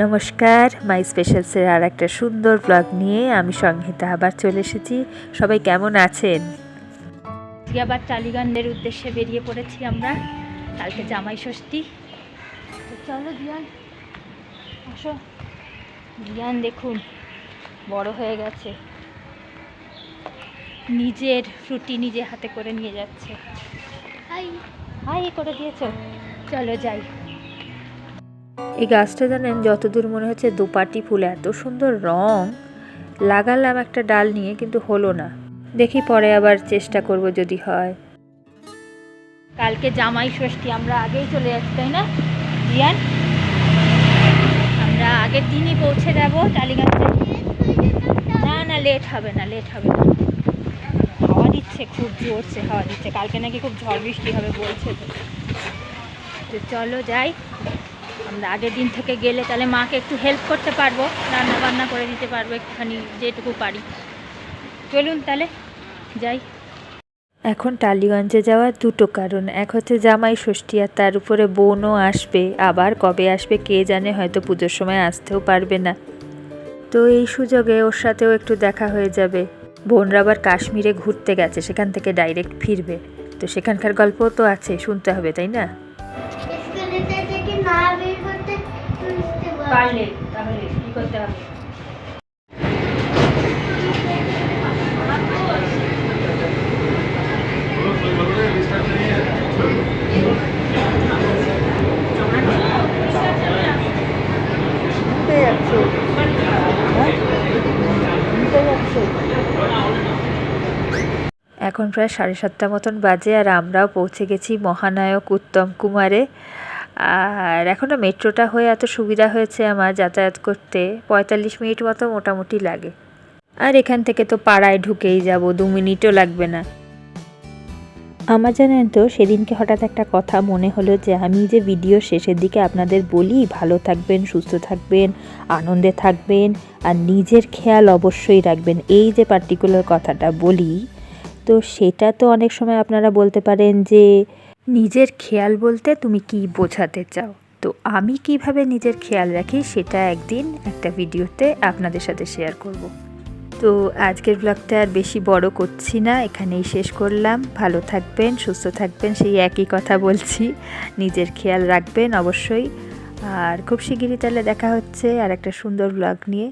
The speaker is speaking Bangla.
নমস্কার, মাই স্পেশালসের আর একটা সুন্দর ব্লগ নিয়ে আমি সংহিতা আবার চলে এসেছি। সবাই কেমন আছেন? আবার টালিগঞ্জের উদ্দেশ্যে বেরিয়ে পড়েছি আমরা। কালকে জামাই ষষ্ঠী। তো চলো জিয়ান, আসো। জিয়ান দেখুন বড় হয়ে গেছে, নিজের ফ্রুটি নিজে হাতে করে নিয়ে যাচ্ছে। হাই হাই করে দিয়েছো, চলো যাই। এই গাছটা জানেন যতদূর মনে হচ্ছে দোপাটি ফুল, এত সুন্দর রং। লাগালাম একটা ডাল নিয়ে, কিন্তু হলো না। দেখি পরে আবার চেষ্টা করব যদি হয়। কালকে জামাই ষষ্ঠী, আমরা আগেই চলে যাচ্ছি তাই না জিয়ান? আমরা আগের দিনই পৌঁছে যাবো টালিগঞ্জে। না না, লেট হবে না, লেট হবে না। হাওয়া দিচ্ছে, খুব জোরছে হাওয়া দিচ্ছে। কালকে নাকি খুব ঝড় বৃষ্টি হবে বলছে। তো চলো যাই। আমরা আগের দিন থেকে গেলে তাহলে মাকে একটু হেল্প করতে পারবো, রান্না বান্না করে দিতে পারবো একটুখানি, যেটুকু পারি। চলুন তাহলে যাই। এখন টালিগঞ্জে যাওয়ার দুটো কারণ, এক হচ্ছে জামাই ষষ্ঠী, আর তার উপরে বোনও আসবে। আবার কবে আসবে কে জানে, হয়তো পুজোর সময় আসতেও পারবে না। তো এই সুযোগে ওর সাথেও একটু দেখা হয়ে যাবে। বোনরা আবার কাশ্মীরে ঘুরতে গেছে, সেখান থেকে ডাইরেক্ট ফিরবে। তো সেখানকার গল্পও তো আছে, শুনতে হবে তাই না? পারলে তাহলে কি করতে হবে? এখন প্রায় 7:30 মতন বাজে, আর আমরাও পৌঁছে গেছি মহানায়ক উত্তম কুমারে। আর এখনও মেট্রোটা হয়ে এত সুবিধা হয়েছে আমার যাতায়াত করতে, 45 মিনিট মতো মোটামুটি লাগে। আর এখান থেকে তো পাড়ায় ঢুকেই যাব, 2 মিনিটও লাগবে না। আমার জানেন তো, সেদিনকে হঠাৎ একটা কথা মনে হলো যে আমি যে ভিডিও শেষের দিকে আপনাদের বলি ভালো থাকবেন, সুস্থ থাকবেন, আনন্দে থাকবেন, আর নিজের খেয়াল অবশ্যই রাখবেন, এই যে পার্টিকুলার কথাটা বলি, তো সেটা তো অনেক সময় আপনারা বলতে পারেন যে নিজের খেয়াল বলতে তুমি কি বোঝাতে চাও। তো আমি কিভাবে নিজের খেয়াল রাখি সেটা একদিন একটা ভিডিওতে আপনাদের সাথে শেয়ার করব। তো আজকের ব্লগটা আর বেশি বড় করছি না, এখানেই শেষ করলাম। ভালো থাকবেন, সুস্থ থাকবেন, সেই একই কথা বলছি। নিজের খেয়াল রাখবেন অবশ্যই। আর খুব শিগগিরই তাহলে দেখা হচ্ছে আর একটা সুন্দর ব্লগ নিয়ে।